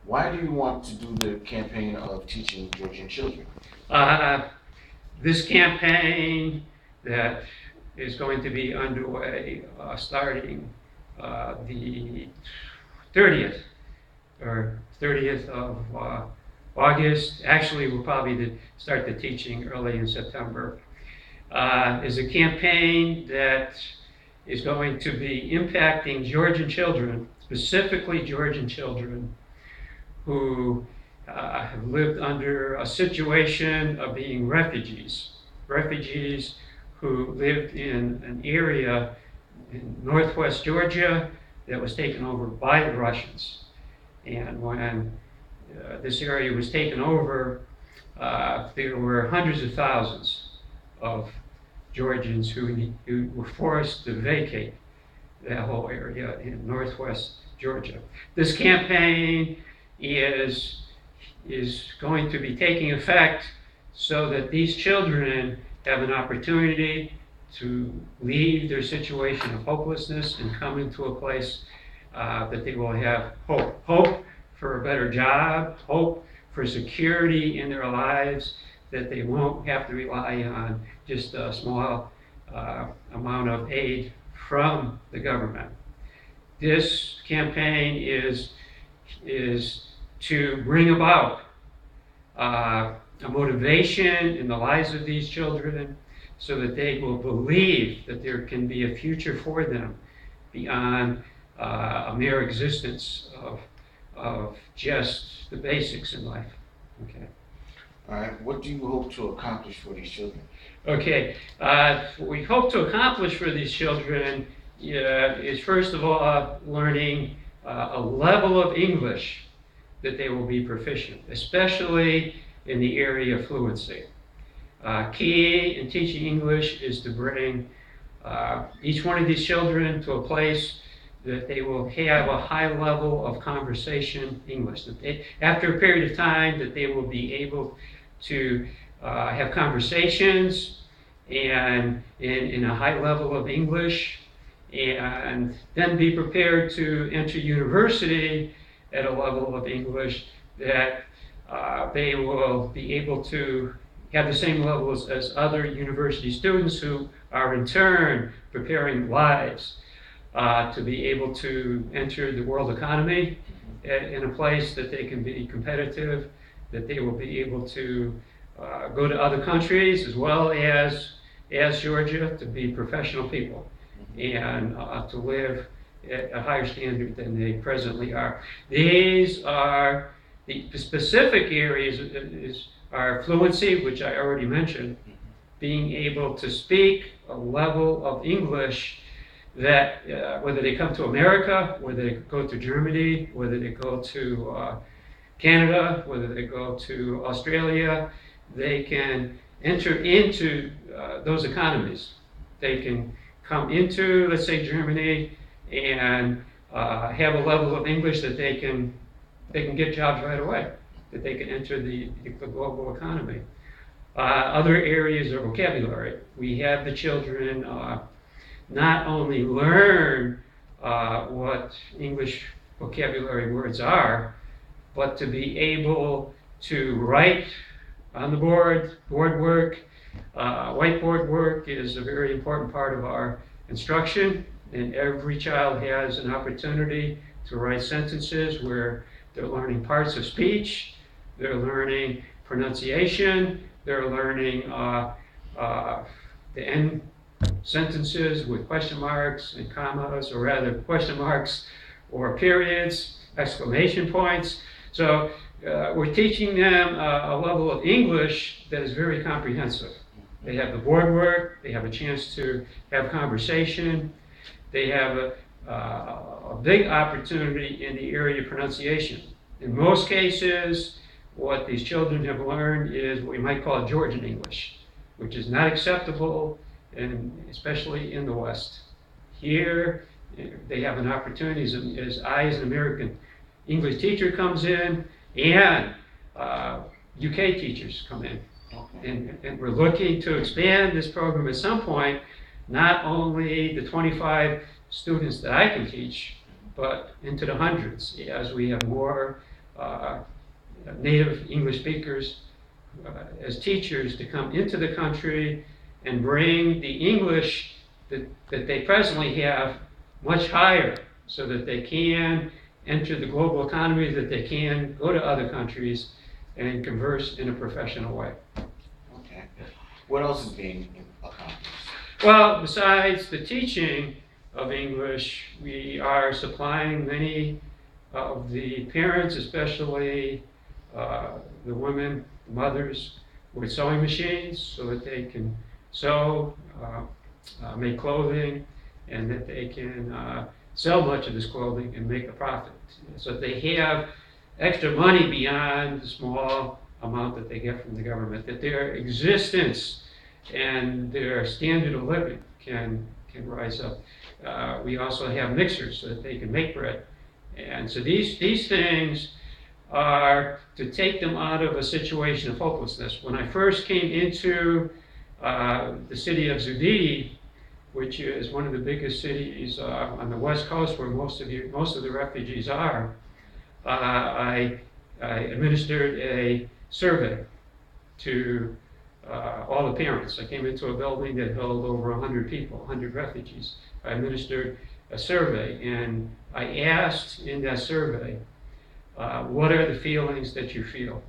Why do you want to do the campaign of teaching Georgian children? Uh, this campaign that is going to be underway starting the 30th or 30th of August. Actually, we'll probably start the teaching early in September. Is a campaign that is going to be impacting Georgian children, specifically Georgian children who have lived under a situation of being refugees who lived in an area in northwest Georgia that was taken over by the Russians. And when this area was taken over, there were hundreds of thousands of Georgians who were forced to vacate that whole area in northwest Georgia. This campaign is going to be taking effect so that these children have an opportunity to leave their situation of hopelessness and come into a place that they will have hope. Hope for a better job, hope for security in their lives, that they won't have to rely on just a small amount of aid from the government. This campaign is to bring about a motivation in the lives of these children so that they will believe that there can be a future for them beyond a mere existence of just the basics in life. Okay. All right. What do you hope to accomplish for these children? Okay. What we hope to accomplish for these children is first of all learning a level of English that they will be proficient, especially in the area of fluency. Key in teaching English is to bring each one of these children to a place that they will have a high level of conversation English. That they, after a period of time, that they will be able to have conversations and in a high level of English, and then be prepared to enter university at a level of English that they will be able to have the same levels as other university students who are in turn preparing lives to be able to enter the world economy in a place that they can be competitive, that they will be able to go to other countries as well as Georgia to be professional people and to live at a higher standard than they presently are. These are the specific areas are fluency, which I already mentioned, being able to speak a level of English that whether they come to America, whether they go to Germany, whether they go to Canada, whether they go to Australia, they can enter into those economies. They can come into, let's say, Germany and have a level of English that they can get jobs right away, that they can enter the global economy. Other areas of vocabulary. We have the children not only learn what English vocabulary words are, but to be able to write on the board work. Whiteboard work is a very important part of our instruction, and every child has an opportunity to write sentences where they're learning parts of speech, they're learning pronunciation, they're learning the end sentences with question marks and commas, or rather question marks or periods, exclamation points. So we're teaching them a level of English that is very comprehensive. They have the board work, they have a chance to have conversation, they have a big opportunity in the area of pronunciation. In most cases, what these children have learned is what we might call Georgian English, which is not acceptable, especially in the West. Here, they have an opportunity as I, as an American English teacher, comes in, and UK teachers come in. Okay. And we're looking to expand this program at some point, not only the 25 students that I can teach, but into the hundreds as we have more native English speakers as teachers to come into the country and bring the English that they presently have much higher so that they can enter the global economy, that they can go to other countries and converse in a professional way. Okay. What else is being accomplished? Well, besides the teaching of English, we are supplying many of the parents, especially the women, mothers, with sewing machines so that they can sew, make clothing, and that they can sell much of this clothing and make a profit. So that they have extra money beyond the small amount that they get from the government, that their existence and their standard of living can rise up. We also have mixers so that they can make bread. And so these things are to take them out of a situation of hopelessness. When I first came into the city of Zugidi, which is one of the biggest cities on the west coast where most of the refugees are, I administered a survey to all the parents. I came into a building that held over 100 people, 100 refugees. I administered a survey, and I asked in that survey, what are the feelings that you feel?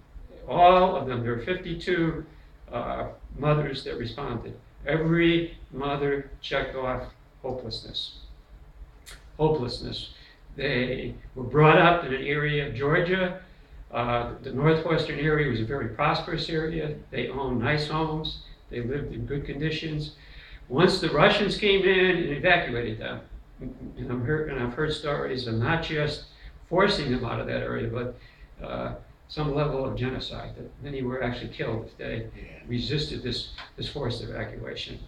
All of them, there were 52 mothers that responded. Every mother checked off hopelessness. Hopelessness. They were brought up in an area of Georgia. The northwestern area was a very prosperous area. They owned nice homes. They lived in good conditions. Once the Russians came in and evacuated them, and I've heard stories of not just forcing them out of that area, but some level of genocide, that many were actually killed if they resisted this forced evacuation.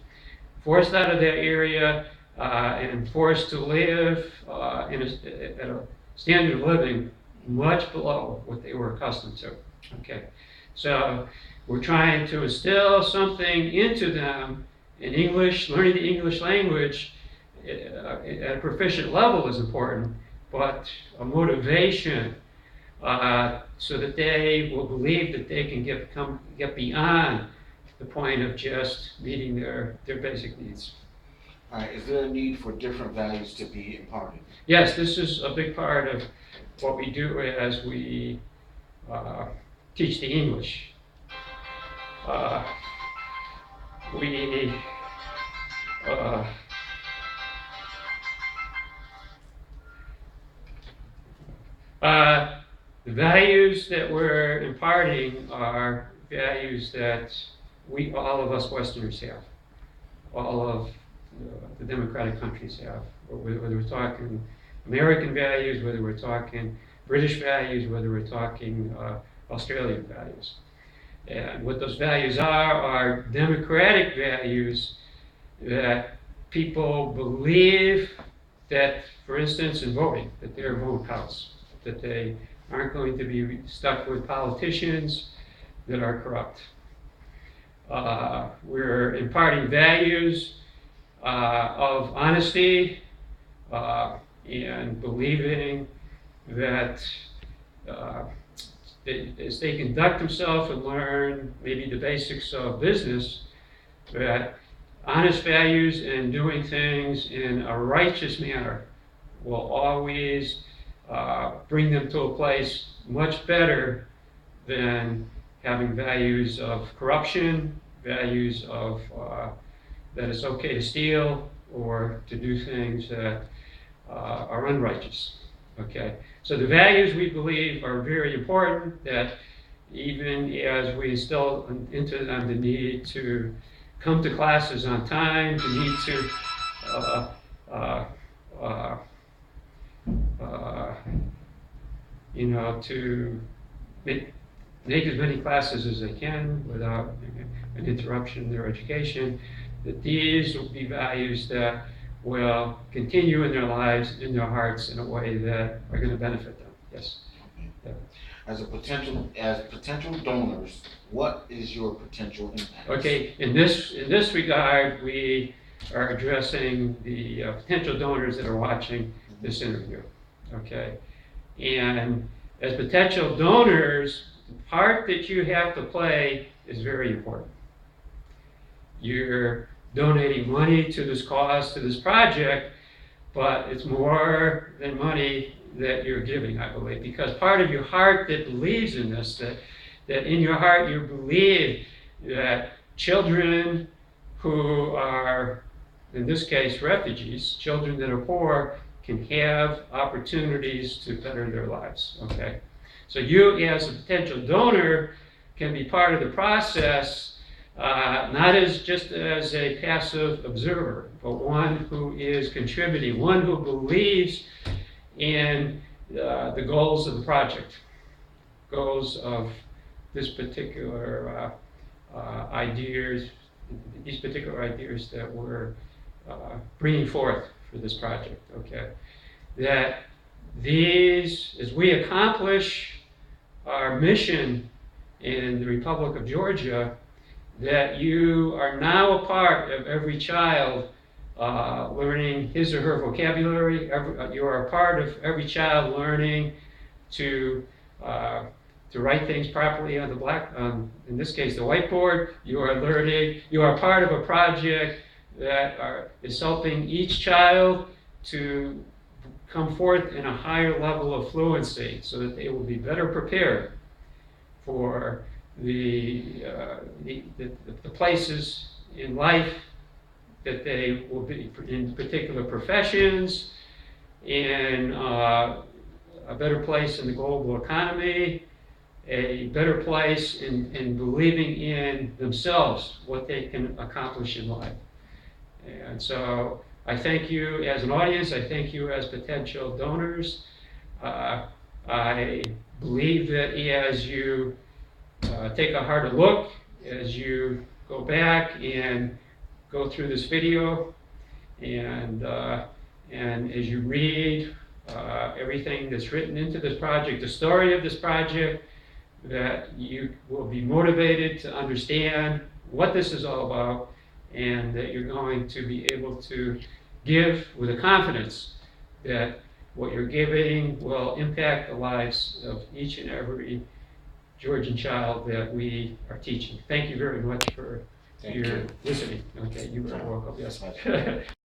Forced out of that area and forced to live at a standard of living much below what they were accustomed to. Okay, so we're trying to instill something into them in English. Learning the English language at a proficient level is important, but a motivation so that they will believe that they can get beyond the point of just meeting their basic needs. All right, is there a need for different values to be imparted? Yes, this is a big part of what we do as we teach the English. The values that we're imparting are values that all of us Westerners have, all of the democratic countries have, whether we're talking American values, whether we're talking British values, whether we're talking Australian values. And what those values are democratic values that people believe that, for instance, in voting, that their vote counts, that they aren't going to be stuck with politicians that are corrupt. We're imparting values of honesty and believing that as they conduct themselves and learn maybe the basics of business, that honest values and doing things in a righteous manner will always bring them to a place much better than having values of corruption, values of that it's okay to steal or to do things that are unrighteous. Okay, so the values we believe are very important, that even as we instill into them the need to come to classes on time, the need to to make as many classes as they can without an interruption in their education, that these will be values that will continue in their lives, in their hearts, in a way that are going to benefit them. Yes. Yeah. As potential donors, what is your potential impact? Okay, in this regard, we are addressing the potential donors that are watching this interview. Okay, and as potential donors, the part that you have to play is very important. You're donating money to this cause, to this project, but it's more than money that you're giving, I believe, because part of your heart that believes in this, that in your heart you believe that children who are, in this case, refugees, children that are poor, can have opportunities to better their lives, okay? So you, as a potential donor, can be part of the process, not as just as a passive observer, but one who is contributing, one who believes in the goals of the project, goals of this particular ideas, these particular ideas that we're bringing forth for this project, okay? That these, as we accomplish our mission in the Republic of Georgia, that you are now a part of every child learning his or her vocabulary. You are a part of every child learning to write things properly on the in this case, the whiteboard. You are learning, you are part of a project that is helping each child to come forth in a higher level of fluency so that they will be better prepared for the places in life that they will be in, particular professions, in a better place in the global economy, a better place in believing in themselves, what they can accomplish in life. And so I thank you as an audience, I thank you as potential donors. I believe that as you take a harder look, as you go back and go through this video, and as you read everything that's written into this project, the story of this project, that you will be motivated to understand what this is all about, and that you're going to be able to give with a confidence that what you're giving will impact the lives of each and every Georgian child that we are teaching. Thank you very much for your listening. Okay, you are welcome. Yes.